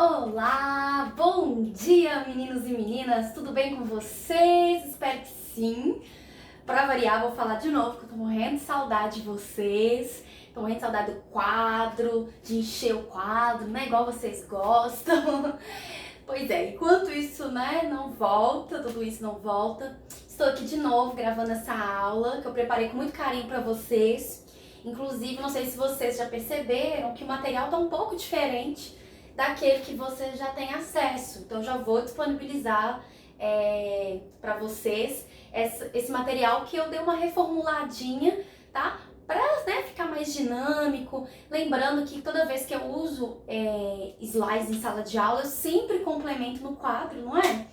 Olá, bom dia meninos e meninas, tudo bem com vocês? Espero que sim. Pra variar, vou falar de novo, que eu tô morrendo de saudade de vocês. Tô morrendo de saudade do quadro, de encher o quadro, né? Igual vocês gostam. Pois é, enquanto isso, né, não volta, tudo isso não volta, estou aqui de novo gravando essa aula que eu preparei com muito carinho pra vocês. Inclusive, não sei se vocês já perceberam que o material tá um pouco diferente daquele que você já tem acesso. Então, já vou disponibilizar para vocês esse material que eu dei uma reformuladinha, tá? Para, né, ficar mais dinâmico. Lembrando que toda vez que eu uso slides em sala de aula, eu sempre complemento no quadro, não é?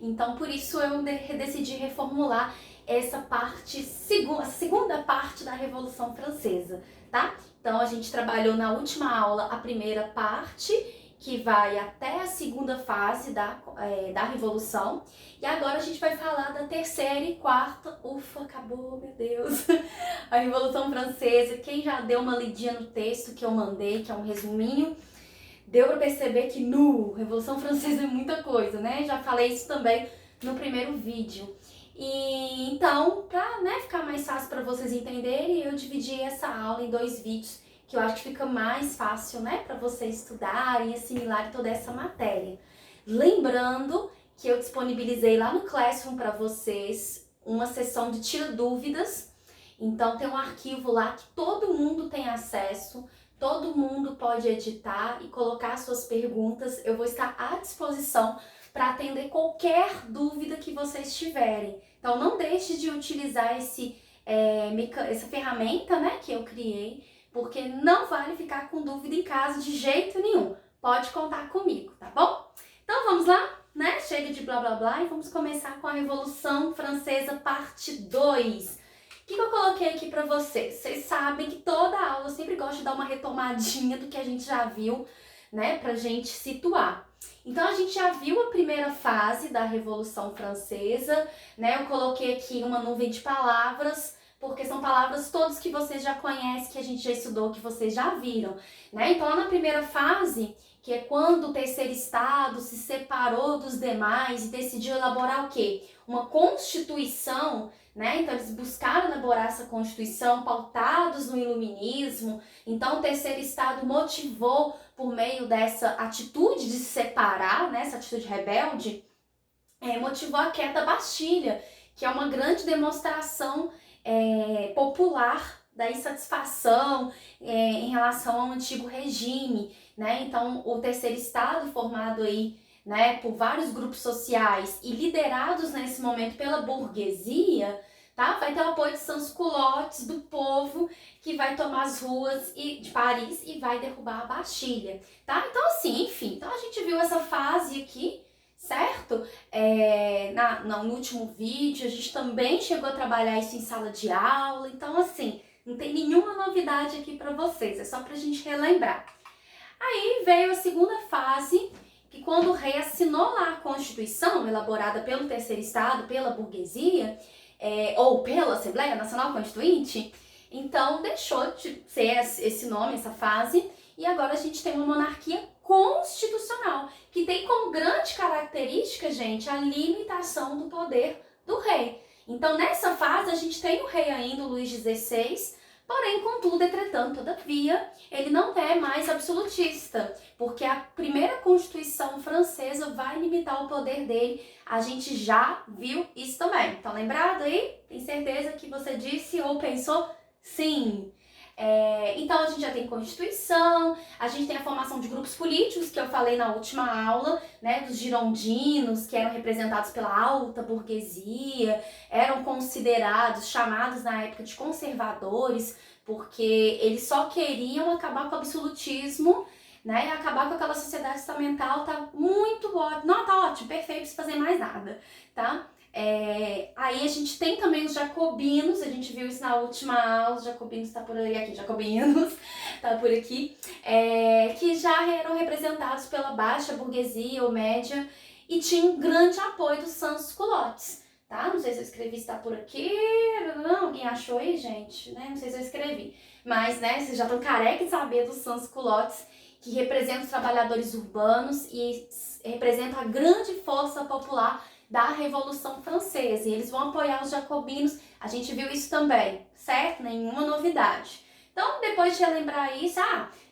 Então, por isso eu decidi reformular essa parte, a segunda parte da Revolução Francesa, tá? Então, a gente trabalhou na última aula a primeira parte, que vai até a segunda fase da Revolução. E agora a gente vai falar da terceira e quarta. Ufa, acabou, meu Deus! A Revolução Francesa. Quem já deu uma lidinha no texto que eu mandei, que é um resuminho, deu para perceber que Revolução Francesa é muita coisa, né? Já falei isso também no primeiro vídeo. E então, para, né, ficar mais fácil para vocês entenderem, eu dividi essa aula em 2 vídeos, que eu acho que fica mais fácil, né, para vocês estudarem e assimilarem toda essa matéria. Lembrando que eu disponibilizei lá no Classroom para vocês uma sessão de tira dúvidas. Então tem um arquivo lá que todo mundo tem acesso, todo mundo pode editar e colocar suas perguntas. Eu vou estar à disposição para atender qualquer dúvida que vocês tiverem. Então não deixe de utilizar essa ferramenta, né, que eu criei, porque não vale ficar com dúvida em casa de jeito nenhum. Pode contar comigo, tá bom? Então vamos lá, né? Chega de blá blá blá e vamos começar com a Revolução Francesa parte 2. O que eu coloquei aqui pra vocês? Vocês sabem que toda aula eu sempre gosto de dar uma retomadinha do que a gente já viu, né? Pra gente situar. Então, a gente já viu a primeira fase da Revolução Francesa, né? Eu coloquei aqui uma nuvem de palavras, porque são palavras todas que vocês já conhecem, que a gente já estudou, que vocês já viram, né? Então, lá na primeira fase, que é quando o terceiro estado se separou dos demais e decidiu elaborar o quê? Uma constituição, né? Então, eles buscaram elaborar essa constituição pautados no iluminismo. Então, o terceiro estado motivou, por meio dessa atitude de se separar, né? Essa atitude rebelde, motivou a queda da Bastilha, que é uma grande demonstração popular da insatisfação em relação ao antigo regime, né? Então, o terceiro estado, formado aí, né, por vários grupos sociais e liderados nesse momento pela burguesia, tá? Vai ter o apoio de sans-culottes, do povo, que vai tomar as ruas de Paris e vai derrubar a Bastilha, tá? Então, assim, enfim, então a gente viu essa fase aqui, certo? No último vídeo, a gente também chegou a trabalhar isso em sala de aula, então, assim, não tem nenhuma novidade aqui para vocês, é só pra gente relembrar. Aí veio a segunda fase, que quando o rei assinou lá a Constituição, elaborada pelo terceiro estado, pela burguesia, ou pela Assembleia Nacional Constituinte, então deixou de ser esse nome, essa fase, e agora a gente tem uma monarquia constitucional, que tem como grande característica, gente, a limitação do poder do rei. Então, nessa fase, a gente tem o rei ainda, o Luís XVI, porém, contudo, entretanto, todavia, ele não é mais absolutista, porque a primeira Constituição francesa vai limitar o poder dele. A gente já viu isso também. Então, lembrado aí? Tem certeza que você disse ou pensou? Sim. Então, a gente já tem Constituição, a gente tem a formação de grupos políticos, que eu falei na última aula, né, dos girondinos, que eram representados pela alta burguesia, eram considerados, chamados na época de conservadores, porque eles só queriam acabar com o absolutismo, né, e acabar com aquela sociedade estamental. Tá muito ótimo, não, tá ótimo, perfeito, não precisa fazer mais nada, tá? Aí a gente tem também os jacobinos, a gente viu isso na última aula, os jacobinos tá por aqui, jacobinos tá por aqui, que já eram representados pela baixa burguesia ou média e tinham um grande apoio dos sans-culottes, tá? Não sei se eu escrevi se tá por aqui, não, alguém achou aí, gente, né? Não sei se eu escrevi, mas, né, vocês já estão careca de saber dos sans-culottes, que representa os trabalhadores urbanos e representa a grande força popular da Revolução Francesa. E eles vão apoiar os jacobinos, a gente viu isso também, certo? Nenhuma novidade. Então, depois de relembrar isso,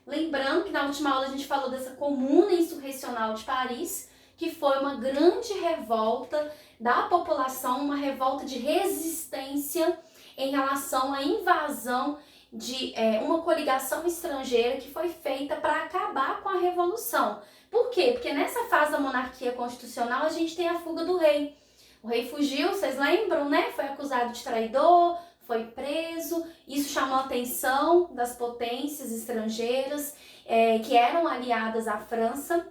lembrando que na última aula a gente falou dessa Comuna Insurrecional de Paris, que foi uma grande revolta da população, uma revolta de resistência em relação à invasão de uma coligação estrangeira que foi feita para acabar com a Revolução. Por quê? Porque nessa fase da monarquia constitucional a gente tem a fuga do rei. O rei fugiu, vocês lembram, né? Foi acusado de traidor, foi preso. Isso chamou a atenção das potências estrangeiras que eram aliadas à França.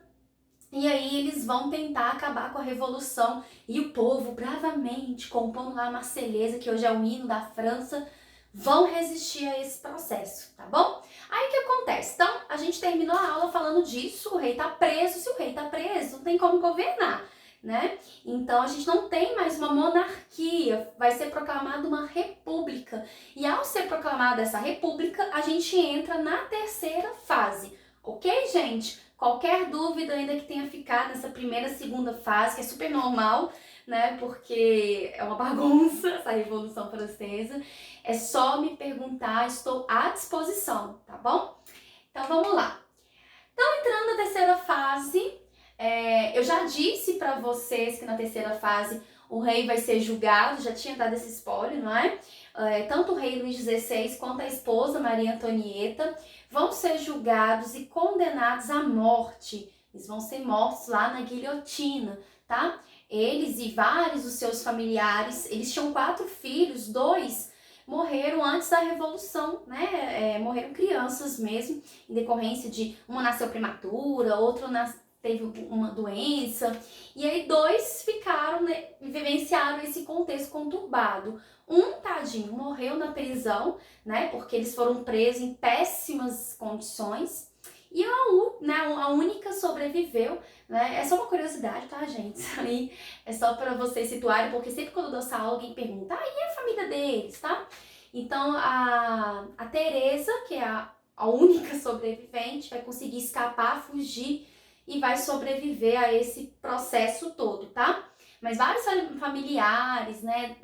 E aí eles vão tentar acabar com a Revolução e o povo bravamente, compondo lá a Marselhesa, que hoje é o hino da França, vão resistir a esse processo, tá bom? Aí o que acontece? Então, a gente terminou a aula falando disso, o rei tá preso, se o rei tá preso, não tem como governar, né? Então, a gente não tem mais uma monarquia, vai ser proclamada uma república. E ao ser proclamada essa república, a gente entra na terceira fase, ok, gente? Qualquer dúvida ainda que tenha ficado nessa primeira, segunda fase, que é super normal, né? Porque é uma bagunça essa Revolução Francesa. É só me perguntar, estou à disposição, tá bom? Então vamos lá. Então, entrando na terceira fase, eu já disse para vocês que na terceira fase o rei vai ser julgado, já tinha dado esse spoiler, não é? Tanto o rei Luís XVI quanto a esposa Maria Antonieta vão ser julgados e condenados à morte. Eles vão ser mortos lá na guilhotina, tá? Eles e vários dos seus familiares, eles tinham 4 filhos, 2 morreram antes da Revolução, né? Morreram crianças mesmo, em decorrência de uma nasceu prematura, outro teve uma doença, e aí 2 ficaram, né, vivenciaram esse contexto conturbado. Um, tadinho, morreu na prisão, né, porque eles foram presos em péssimas condições, e a única sobreviveu, né? É só uma curiosidade, tá, gente? Isso aí é só para vocês situarem, porque sempre quando eu dou essa aula, alguém pergunta, e a família deles, tá? Então, a Teresa, que é a única sobrevivente, vai conseguir escapar, fugir e vai sobreviver a esse processo todo, tá? Mas vários familiares, né,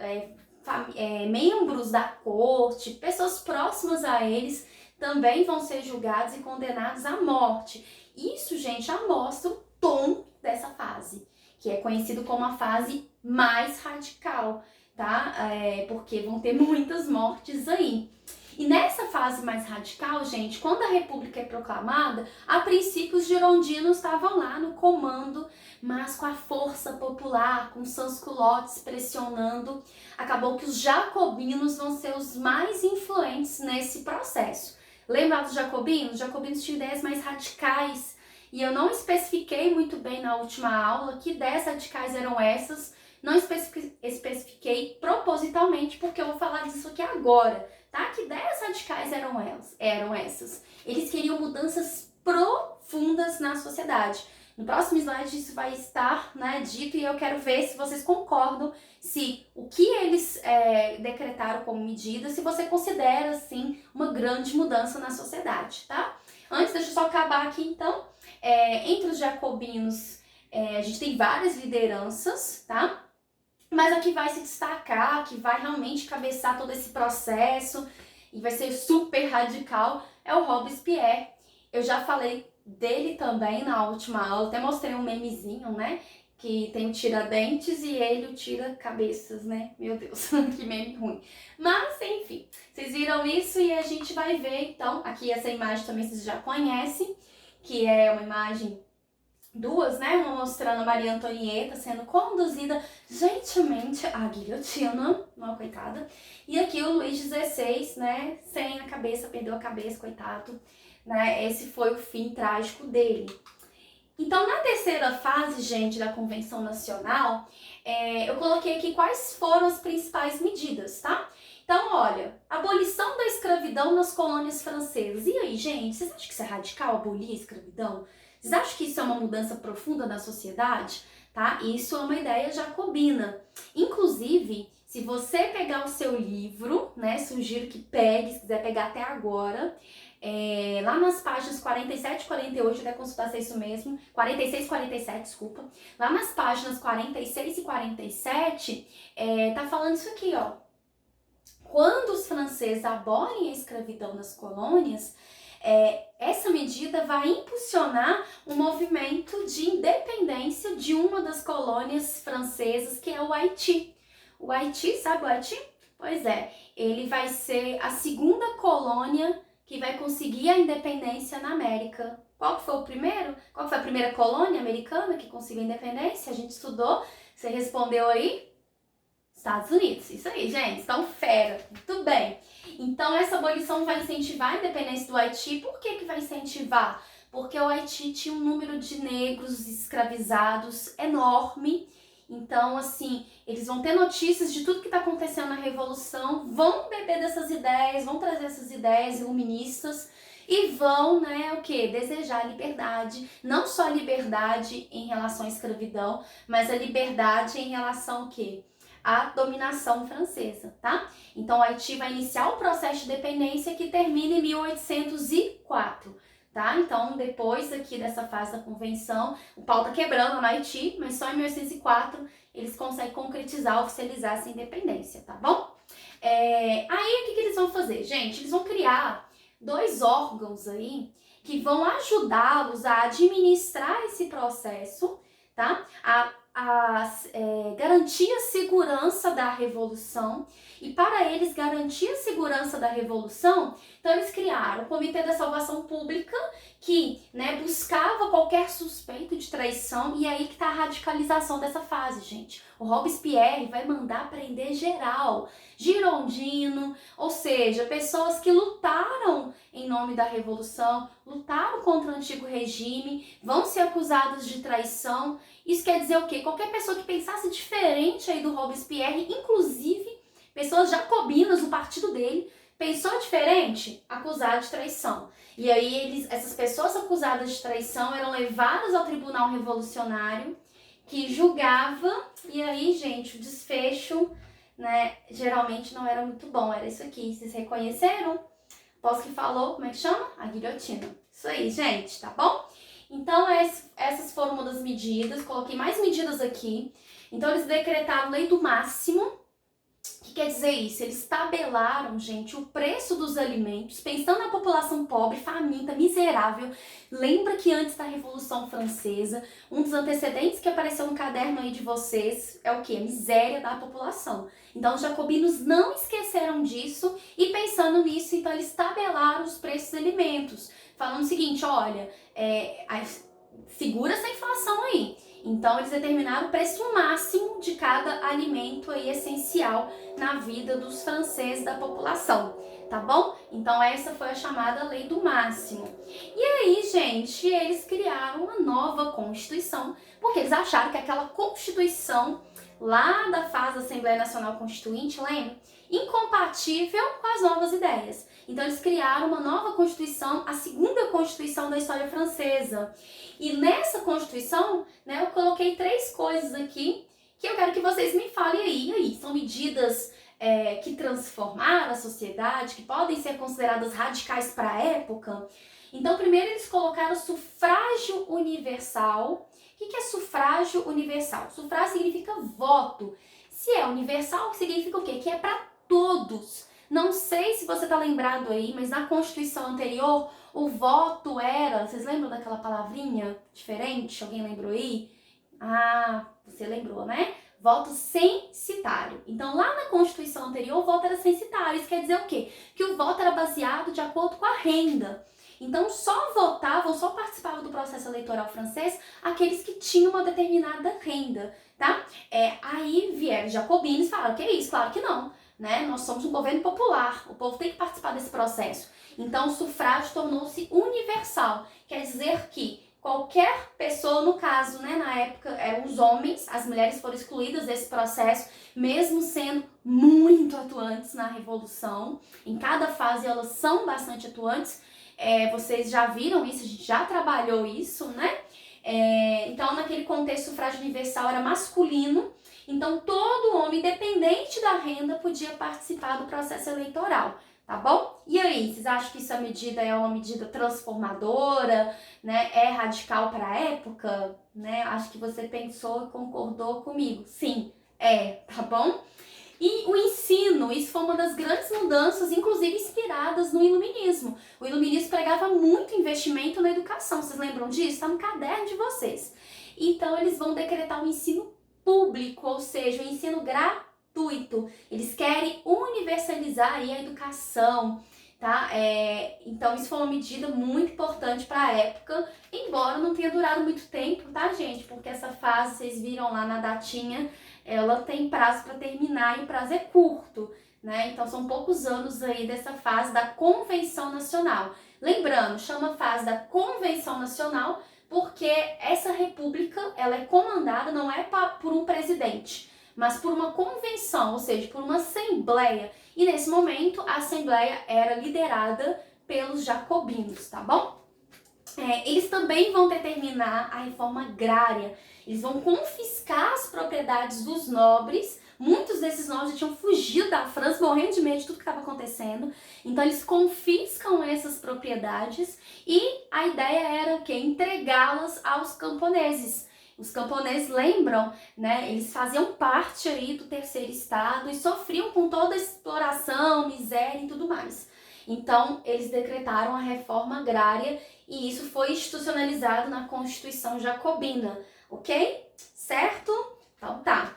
membros da corte, pessoas próximas a eles, também vão ser julgados e condenados à morte. Isso, gente, já mostra o tom dessa fase, que é conhecido como a fase mais radical, tá? Porque vão ter muitas mortes aí. E nessa fase mais radical, gente, quando a República é proclamada, a princípio os girondinos estavam lá no comando, mas com a força popular, com sans-culottes pressionando, acabou que os jacobinos vão ser os mais influentes nesse processo. Lembra dos jacobinos? Os jacobinos tinham ideias mais radicais, e eu não especifiquei muito bem na última aula que ideias radicais eram essas, não especifiquei propositalmente, porque eu vou falar disso aqui agora, tá? Que ideias radicais eram essas? Eles queriam mudanças profundas na sociedade. No próximo slide isso vai estar, né, dito, e eu quero ver se vocês concordam, se o que eles decretaram como medida, se você considera, assim, uma grande mudança na sociedade, tá? Antes, deixa eu só acabar aqui, então. Entre os jacobinos, a gente tem várias lideranças, tá? Mas a que vai se destacar, que vai realmente cabeçar todo esse processo e vai ser super radical, é o Robespierre. Eu já falei dele também na última aula, até mostrei um memezinho, né? Que tem o tira-dentes e ele o tira-cabeças, né? Meu Deus, que meme ruim. Mas, enfim, vocês viram isso e a gente vai ver, então, aqui essa imagem também vocês já conhecem, que é uma imagem duas, né? Uma mostrando a Maria Antonieta sendo conduzida gentilmente à guilhotina, uma coitada. E aqui o Luís XVI, né? Sem a cabeça, perdeu a cabeça, coitado. Né? Esse foi o fim trágico dele. Então, na terceira fase, gente, da Convenção Nacional, eu coloquei aqui quais foram as principais medidas, tá? Então, olha, abolição da escravidão nas colônias francesas. E aí, gente, vocês acham que isso é radical, abolir a escravidão? Vocês acham que isso é uma mudança profunda na sociedade? Tá? Isso é uma ideia jacobina. Inclusive, se Se você pegar o seu livro, né, sugiro que pegue, se quiser pegar até agora, lá nas páginas 47 e 48, até consultar se é isso mesmo, 46 e 47, desculpa, lá nas páginas 46 e 47, tá falando isso aqui, ó. Quando os franceses abolem a escravidão nas colônias, essa medida vai impulsionar um movimento de independência de uma das colônias francesas, que é o Haiti. O Haiti, sabe o Haiti? Pois é, ele vai ser a segunda colônia que vai conseguir a independência na América. Qual foi o primeiro? Qual foi a primeira colônia americana que conseguiu a independência? A gente estudou, você respondeu aí? Estados Unidos, isso aí, gente, então fera, muito bem. Então essa abolição vai incentivar a independência do Haiti. Por que vai incentivar? Porque o Haiti tinha um número de negros escravizados enorme. Então, assim, eles vão ter notícias de tudo que está acontecendo na Revolução, vão beber dessas ideias, vão trazer essas ideias iluministas e vão, né, o quê? Desejar liberdade, não só a liberdade em relação à escravidão, mas a liberdade em relação ao quê? A dominação francesa, tá? Então, o Haiti vai iniciar o processo de independência que termina em 1804, tá? Então, depois aqui dessa fase da convenção, o pau tá quebrando no Haiti, mas só em 1804 eles conseguem concretizar, oficializar essa independência, tá bom? Aí, o que eles vão fazer? Gente, eles vão criar 2 órgãos aí que vão ajudá-los a administrar esse processo, tá? Garantir a segurança da revolução. E para eles garantir a segurança da revolução, então eles criaram o Comitê da Salvação Pública, que, né, buscava qualquer suspeito de traição, e aí que tá a radicalização dessa fase, gente. O Robespierre vai mandar prender geral, girondino, ou seja, pessoas que lutaram em nome da revolução, lutaram contra o antigo regime, vão ser acusadas de traição. Isso quer dizer o quê? Qualquer pessoa que pensasse diferente aí do Robespierre, inclusive pessoas jacobinas do partido dele, pensou diferente, acusado de traição. E aí essas pessoas acusadas de traição eram levadas ao Tribunal Revolucionário, que julgava, e aí, gente, o desfecho, né, geralmente não era muito bom. Era isso aqui, vocês reconheceram? Após que falou, como é que chama? A guilhotina. Isso aí, gente, tá bom? Então, essas foram uma das medidas. Coloquei mais medidas aqui. Então, eles decretaram lei do máximo. O que quer dizer isso? Eles tabelaram, gente, o preço dos alimentos, pensando na população pobre, faminta, miserável. Lembra que antes da Revolução Francesa, um dos antecedentes que apareceu no caderno aí de vocês é o quê? Miséria da população. Então, os jacobinos não esqueceram disso e pensando nisso, então eles tabelaram os preços dos alimentos. Falando o seguinte, olha, segura essa inflação aí. Então, eles determinaram o preço máximo de cada alimento aí essencial na vida dos franceses, da população, tá bom? Então, essa foi a chamada Lei do Máximo. E aí, gente, eles criaram uma nova Constituição, porque eles acharam que aquela Constituição lá da fase da Assembleia Nacional Constituinte, lembra? Incompatível com as novas ideias. Então, eles criaram uma nova Constituição, a segunda Constituição da história francesa. E nessa Constituição, né, eu coloquei 3 coisas aqui que eu quero que vocês me falem aí. E aí, são medidas que transformaram a sociedade, que podem ser consideradas radicais para a época. Então, primeiro eles colocaram sufrágio universal. O que é sufrágio universal? Sufrágio significa voto. Se é universal, significa o quê? Que é para todos. Não sei se você está lembrado aí, mas na Constituição anterior, o voto era... Vocês lembram daquela palavrinha diferente? Alguém lembrou aí? Ah, você lembrou, né? Voto censitário. Então, lá na Constituição anterior, o voto era censitário. Isso quer dizer o quê? Que o voto era baseado de acordo com a renda. Então, só votavam, só participavam do processo eleitoral francês aqueles que tinham uma determinada renda, tá? Aí vieram jacobinos e falaram, que é isso? Claro que não, né? Nós somos um governo popular, o povo tem que participar desse processo. Então, o sufrágio tornou-se universal, quer dizer que qualquer pessoa, no caso, né, na época eram os homens, as mulheres foram excluídas desse processo, mesmo sendo muito atuantes na Revolução. Em cada fase elas são bastante atuantes. Vocês já viram isso, a gente já trabalhou isso, né? Então, naquele contexto, o sufrágio universal era masculino Então, todo homem, independente da renda, podia participar do processo eleitoral, tá bom? E aí, vocês acham que essa medida é uma medida transformadora, né? É radical para a época, né? Acho que você pensou e concordou comigo. Sim, tá bom? E o ensino, isso foi uma das grandes mudanças, inclusive inspiradas no iluminismo. O iluminismo pregava muito investimento na educação, vocês lembram disso? Está no caderno de vocês. Então, eles vão decretar o ensino público, ou seja, o ensino gratuito. Eles querem universalizar aí a educação, tá? Então, isso foi uma medida muito importante para a época, embora não tenha durado muito tempo, tá, gente? Porque essa fase, vocês viram lá na datinha, ela tem prazo para terminar e o prazo é curto, né? Então, são poucos anos aí dessa fase da Convenção Nacional. Lembrando, chama fase da Convenção Nacional porque essa república, ela é comandada não é por um presidente, mas por uma convenção, ou seja, por uma assembleia. E nesse momento, a assembleia era liderada pelos jacobinos, tá bom? Eles também vão determinar a reforma agrária. Eles vão confiscar as propriedades dos nobres. Muitos desses nobres já tinham fugido da França, morrendo de medo de tudo que estava acontecendo. Então, eles confiscam essas propriedades e a ideia era o quê? Entregá-las aos camponeses. Os camponeses, lembram, né? Eles faziam parte aí do terceiro estado e sofriam com toda a exploração, miséria e tudo mais. Então, eles decretaram a reforma agrária e isso foi institucionalizado na Constituição Jacobina, ok? Certo? Então tá.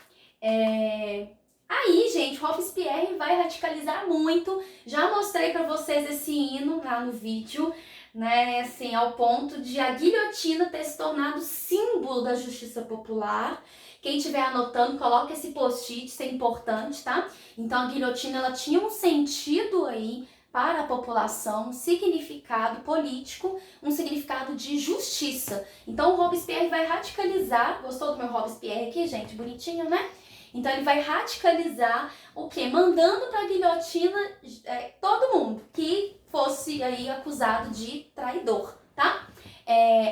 Aí, gente, Robespierre vai radicalizar muito. Já mostrei pra vocês esse hino lá no vídeo, né? Assim, ao ponto de a guilhotina ter se tornado símbolo da justiça popular. Quem estiver anotando, coloca esse post-it, isso é importante, tá? Então, a guilhotina, ela tinha um sentido aí para a população, um significado político, um significado de justiça. Então, o Robespierre vai radicalizar. Gostou do meu Robespierre aqui, gente? Bonitinho, né? Então, ele vai radicalizar o quê? Mandando para a guilhotina todo mundo que fosse aí acusado de traidor, tá?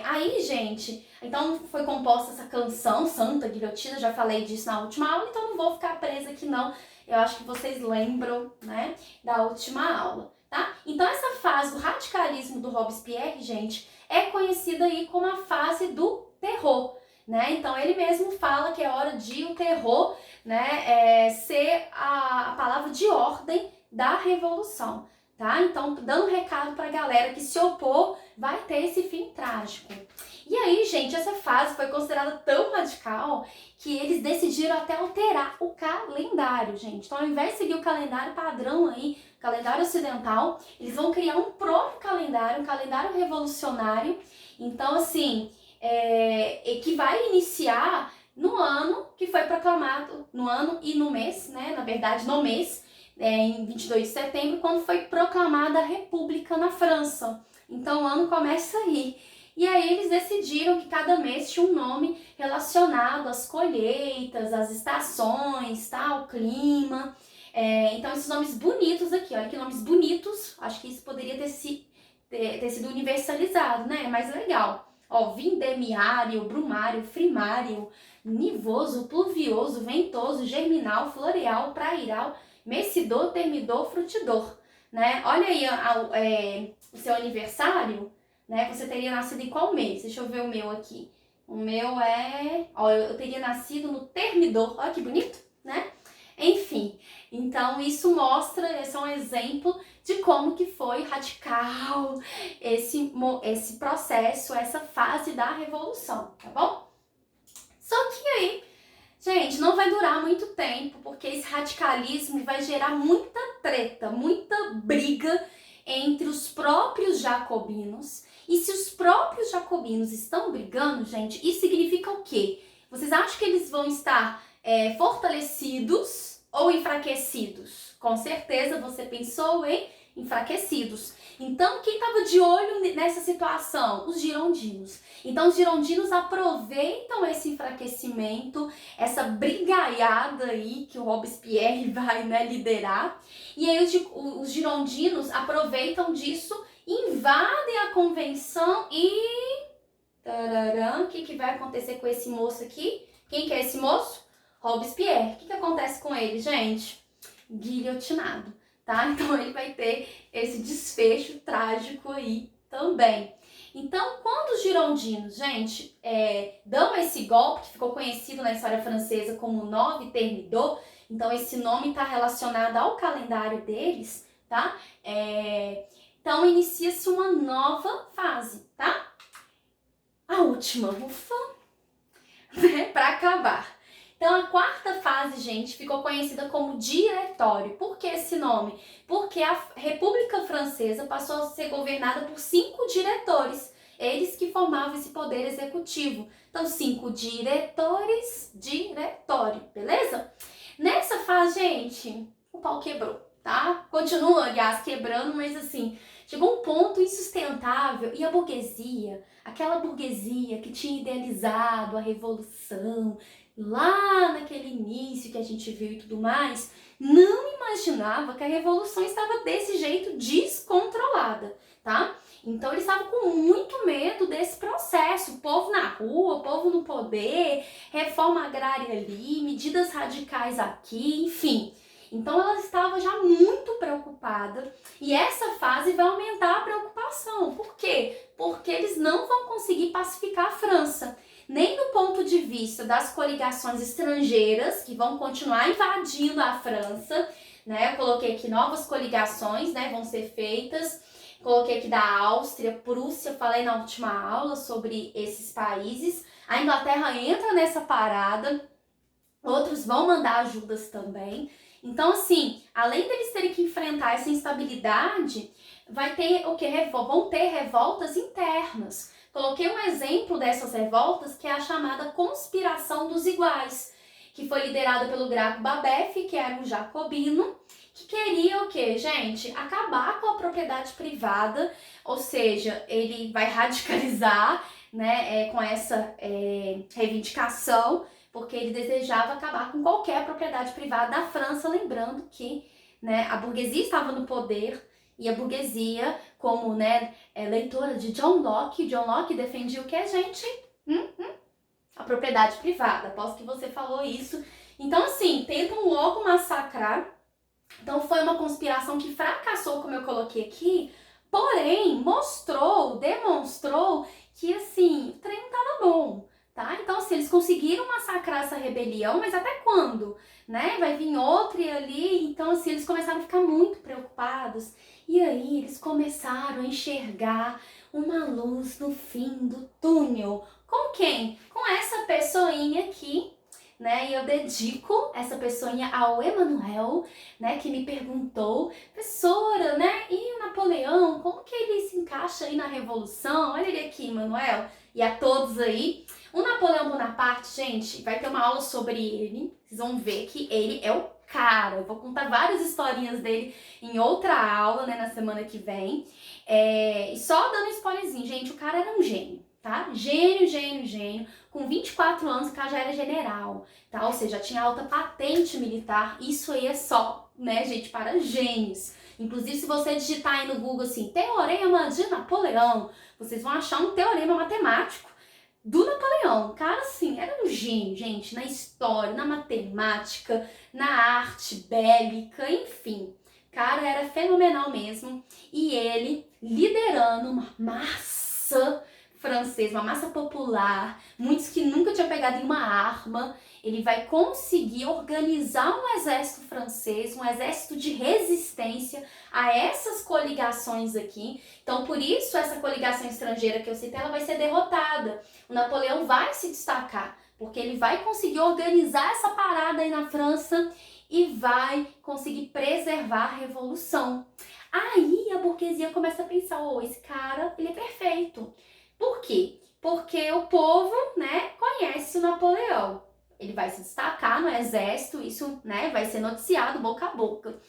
Aí, gente, então foi composta essa canção, Santa Guilhotina, já falei disso na última aula, então não vou ficar presa aqui não. Eu acho que vocês lembram, né, da última aula, tá? Então, essa fase do radicalismo do Robespierre, gente, é conhecida aí como a fase do terror, né? Então, ele mesmo fala que é hora de o terror, né, ser a palavra de ordem da revolução, tá? Então, dando um recado pra galera que se opor vai ter esse fim trágico. E aí, gente, essa fase foi considerada tão radical que eles decidiram até alterar o calendário, gente. Então, ao invés de seguir o calendário padrão aí, calendário ocidental, eles vão criar um próprio calendário, um calendário revolucionário. Então, assim, que vai iniciar no ano que foi proclamado, no ano e no mês, né? Na verdade, no mês, em 22 de setembro, quando foi proclamada a República na França. Então, o ano começa aí. E aí eles decidiram que cada mês tinha um nome relacionado às colheitas, às estações, tá? Ao clima. Então, esses nomes bonitos aqui, olha que nomes bonitos. Acho que isso poderia ter sido universalizado, né? Mais legal. Ó, vindemiário, brumário, frimário, nivoso, pluvioso, ventoso, germinal, floreal, prairal, messidor, termidor, frutidor, né? Olha aí o seu aniversário, né? Você teria nascido em qual mês? Deixa eu ver o meu aqui. O meu ó, eu teria nascido no termidor. Olha que bonito, né? Enfim, então isso mostra, esse é um exemplo de como que foi radical esse processo, essa fase da revolução, tá bom? Só que aí, gente, não vai durar muito tempo, porque esse radicalismo vai gerar muita treta, muita briga entre os próprios jacobinos. E se os próprios jacobinos estão brigando, gente, isso significa o quê? Vocês acham que eles vão estar fortalecidos ou enfraquecidos? Com certeza você pensou em enfraquecidos. Então, quem estava de olho nessa situação? Os girondinos. Então, os girondinos aproveitam esse enfraquecimento, essa brigaiada aí que o Robespierre vai, né, liderar. E aí os girondinos aproveitam disso, invadem a convenção e... Tararã, o que vai acontecer com esse moço aqui? Quem que é esse moço? Robespierre. O que acontece com ele, gente? Guilhotinado, tá? Então ele vai ter esse desfecho trágico aí também. Então, quando os girondinos, gente, dão esse golpe, que ficou conhecido na história francesa como Nove Thermidor, então esse nome está relacionado ao calendário deles, tá? Então inicia-se uma nova fase, tá? A última, ufa, né, para acabar. Então, a quarta fase, gente, ficou conhecida como Diretório. Por que esse nome? Porque a República Francesa passou a ser governada por 5 diretores. Eles que formavam esse poder executivo. Então, 5 diretores, diretório, beleza? Nessa fase, gente, o pau quebrou, tá? Continua, aliás, quebrando, mas assim, chegou um ponto insustentável e a burguesia, aquela burguesia que tinha idealizado a revolução, lá naquele início que a gente viu e tudo mais, não imaginava que a revolução estava desse jeito descontrolada, tá? Então eles estavam com muito medo desse processo, o povo na rua, o povo no poder, reforma agrária ali, medidas radicais aqui, enfim. Então ela estava já muito preocupada e essa fase vai aumentar a preocupação. Por quê? Porque eles não vão conseguir pacificar a França. Nem do ponto de vista das coligações estrangeiras, que vão continuar invadindo a França, né? Eu coloquei aqui novas coligações, né? Vão ser feitas. Coloquei aqui da Áustria, Prússia, falei na última aula sobre esses países. A Inglaterra entra nessa parada, outros vão mandar ajudas também. Então, assim, além deles terem que enfrentar essa instabilidade, vai ter o que? Vão ter revoltas internas. Coloquei um exemplo dessas revoltas, que é a chamada Conspiração dos Iguais, que foi liderada pelo Graco Babeuf, que era um jacobino, que queria o quê, gente? Acabar com a propriedade privada, ou seja, ele vai radicalizar, né, com essa reivindicação, porque ele desejava acabar com qualquer propriedade privada da França, lembrando que, né, a burguesia estava no poder, e a burguesia, como, né, leitora de John Locke defendia o que, gente? A propriedade privada. Aposto que você falou isso. Então, assim, tentam logo massacrar. Então, foi uma conspiração que fracassou, como eu coloquei aqui, porém, demonstrou que, assim, o trem não tava bom, tá? Então, assim, eles conseguiram massacrar essa rebelião, mas até quando? Né? Vai vir outra ali. Então, assim, eles começaram a ficar muito preocupados. E aí, eles começaram a enxergar uma luz no fim do túnel. Com quem? Com essa pessoinha aqui, né? E eu dedico essa pessoinha ao Emanuel, né? Que me perguntou, professora, né? E o Napoleão, como que ele se encaixa aí na Revolução? Olha ele aqui, Emanuel, e a todos aí. O Napoleão Bonaparte, gente, vai ter uma aula sobre ele. Vocês vão ver que ele é o cara. Eu vou contar várias historinhas dele em outra aula, né? Na semana que vem. E só dando spoilerzinho, gente, o cara era um gênio, tá? Gênio. Com 24 anos, o cara já era general, tá? Ou seja, já tinha alta patente militar. Isso aí é só, né, gente, para gênios. Inclusive, se você digitar aí no Google, assim, Teorema de Napoleão, vocês vão achar um teorema matemático do Napoleão. O cara, assim, era um gênio, gente, na história, na matemática, na arte bélica, enfim. O cara era fenomenal mesmo. E ele liderando uma massa francesa, uma massa popular, muitos que nunca tinham pegado em uma arma, ele vai conseguir organizar um exército francês, um exército de resistência a essas coligações aqui. Então, por isso, essa coligação estrangeira que eu citei, ela vai ser derrotada. O Napoleão vai se destacar, porque ele vai conseguir organizar essa parada aí na França e vai conseguir preservar a revolução. Aí a burguesia começa a pensar, esse cara, ele é perfeito. Por quê? Porque o povo, né, conhece o Napoleão. Ele vai se destacar no exército, isso, né, vai ser noticiado boca a boca.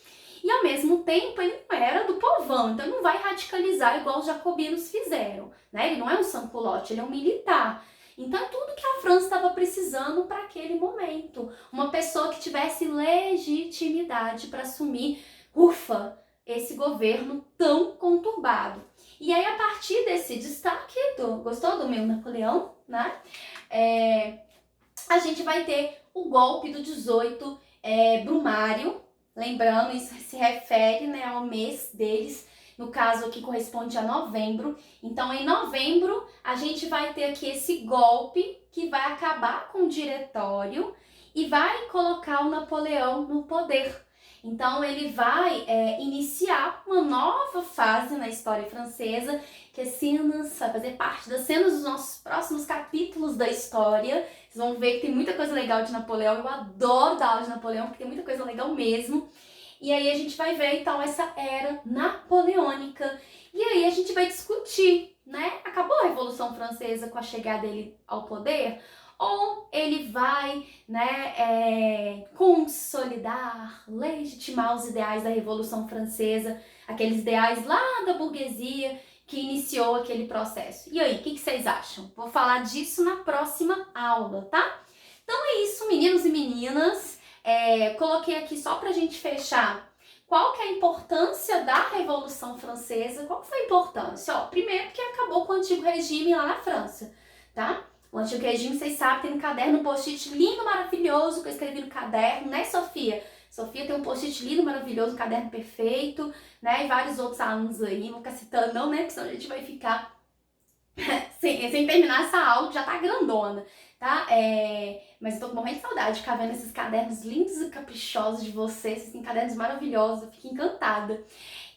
E ao mesmo tempo ele não era do povão, então ele não vai radicalizar igual os jacobinos fizeram, né? Ele não é um sans-culotte, ele é um militar. Então é tudo que a França estava precisando para aquele momento. Uma pessoa que tivesse legitimidade para assumir, esse governo tão conturbado. E aí, a partir desse destaque, gostou do meu Napoleão, né? a gente vai ter o golpe do 18 Brumário. Lembrando, isso se refere, né, ao mês deles. No caso aqui corresponde a novembro. Então, em novembro, a gente vai ter aqui esse golpe que vai acabar com o diretório e vai colocar o Napoleão no poder. Então, ele vai iniciar uma nova fase na história francesa, que vai fazer parte das cenas dos nossos próximos capítulos da história. Vocês vão ver que tem muita coisa legal de Napoleão. Eu adoro dar aula de Napoleão, porque tem muita coisa legal mesmo. E aí a gente vai ver, então, essa era napoleônica. E aí a gente vai discutir, né? Acabou a Revolução Francesa com a chegada dele ao poder? Ou ele vai, né, consolidar, legitimar os ideais da Revolução Francesa, aqueles ideais lá da burguesia que iniciou aquele processo. E aí, o que vocês acham? Vou falar disso na próxima aula, tá? Então é isso, meninos e meninas. Coloquei aqui só pra gente fechar qual que é a importância da Revolução Francesa. Qual foi a importância? Ó, primeiro porque acabou com o antigo regime lá na França, tá? O antigo regime, vocês sabem, tem um caderno, um post-it lindo, maravilhoso, que eu escrevi no caderno, né, Sofia? Sofia tem um post-it lindo, maravilhoso, um caderno perfeito, né? E vários outros alunos aí, não vou ficar citando não, né? Porque senão a gente vai ficar sem terminar essa aula, que já tá grandona, tá? Mas eu tô morrendo de saudade de ficar vendo esses cadernos lindos e caprichosos de vocês, esses cadernos maravilhosos, eu fico encantada.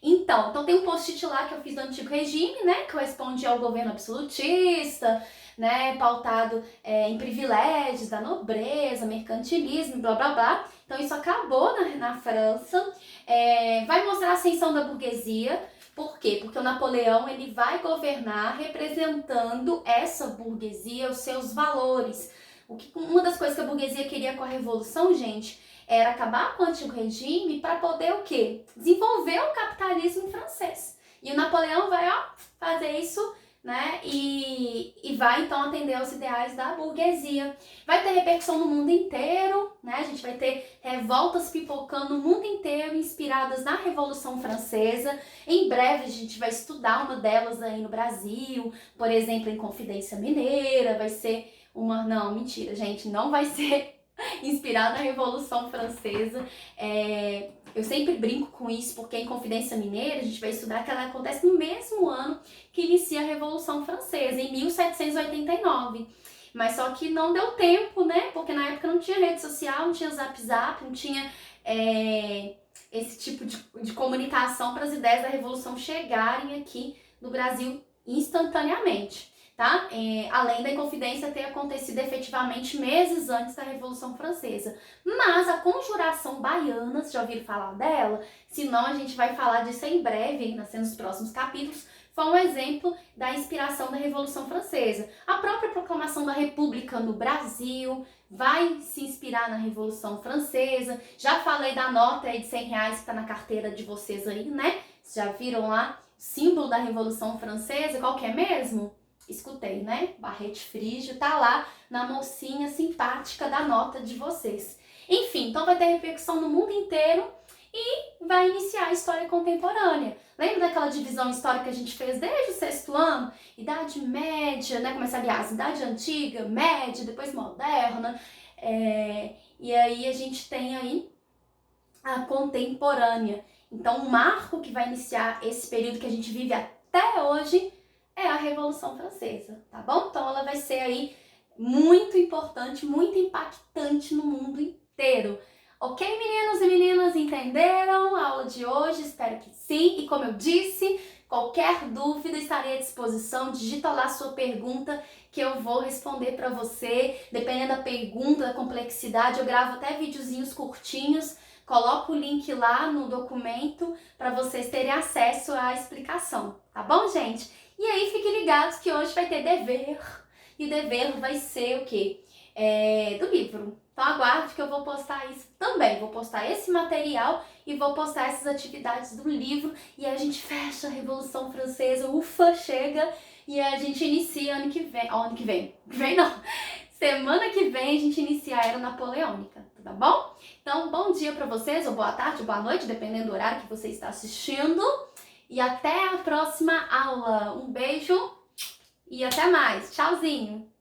Então tem um post-it lá que eu fiz do antigo regime, né? Que corresponde ao governo absolutista, né? Pautado em privilégios da nobreza, mercantilismo, blá blá blá. Então isso acabou na França. Vai mostrar a ascensão da burguesia. Por quê? Porque o Napoleão ele vai governar representando essa burguesia, os seus valores. Uma das coisas que a burguesia queria com a Revolução, gente, era acabar com o antigo regime para poder o quê? Desenvolver o capitalismo francês. E o Napoleão vai fazer isso, né? E vai então atender aos ideais da burguesia. Vai ter repercussão no mundo inteiro, né? A gente vai ter revoltas pipocando no mundo inteiro, inspiradas na Revolução Francesa. Em breve a gente vai estudar uma delas aí no Brasil, por exemplo, em Confidência Mineira. Vai ser uma... Não, mentira, gente, não vai ser inspirada na Revolução Francesa. Eu sempre brinco com isso, porque em Confidência Mineira a gente vai estudar que ela acontece no mesmo ano que inicia a Revolução Francesa, em 1789. Mas só que não deu tempo, né? Porque na época não tinha rede social, não tinha zap, não tinha esse tipo de comunicação para as ideias da Revolução chegarem aqui no Brasil instantaneamente. Tá? Além da Inconfidência ter acontecido efetivamente meses antes da Revolução Francesa. Mas a Conjuração Baiana, vocês já ouviram falar dela? Se não, a gente vai falar disso em breve, nos próximos capítulos. Foi um exemplo da inspiração da Revolução Francesa. A própria proclamação da República no Brasil vai se inspirar na Revolução Francesa. Já falei da nota aí de R$100 que está na carteira de vocês aí, né? Vocês já viram lá o símbolo da Revolução Francesa? Qual que é mesmo? Escutei, né? Barrete frígio, tá lá na mocinha simpática da nota de vocês. Enfim, então vai ter repercussão no mundo inteiro e vai iniciar a história contemporânea. Lembra daquela divisão histórica que a gente fez desde o 6º ano? Idade média, né? Começa, aliás, idade antiga, média, depois moderna. E aí a gente tem aí a contemporânea. Então, o marco que vai iniciar esse período que a gente vive até hoje é a Revolução Francesa, tá bom? Então ela vai ser aí muito importante, muito impactante no mundo inteiro. Ok, meninos e meninas, entenderam a aula de hoje? Espero que sim. E como eu disse, qualquer dúvida estarei à disposição. Digita lá a sua pergunta que eu vou responder para você. Dependendo da pergunta, da complexidade, eu gravo até videozinhos curtinhos. Coloco o link lá no documento para vocês terem acesso à explicação, tá bom, gente? E aí, fiquem ligados que hoje vai ter dever, e o dever vai ser o quê? Do livro. Então aguarde que eu vou postar isso também. Vou postar esse material e vou postar essas atividades do livro. E aí a gente fecha a Revolução Francesa, ufa, chega, e a gente inicia ano que vem. Semana que vem a gente inicia a Era Napoleônica, tá bom? Então, bom dia pra vocês, ou boa tarde, ou boa noite, dependendo do horário que você está assistindo. E até a próxima aula. Um beijo e até mais. Tchauzinho!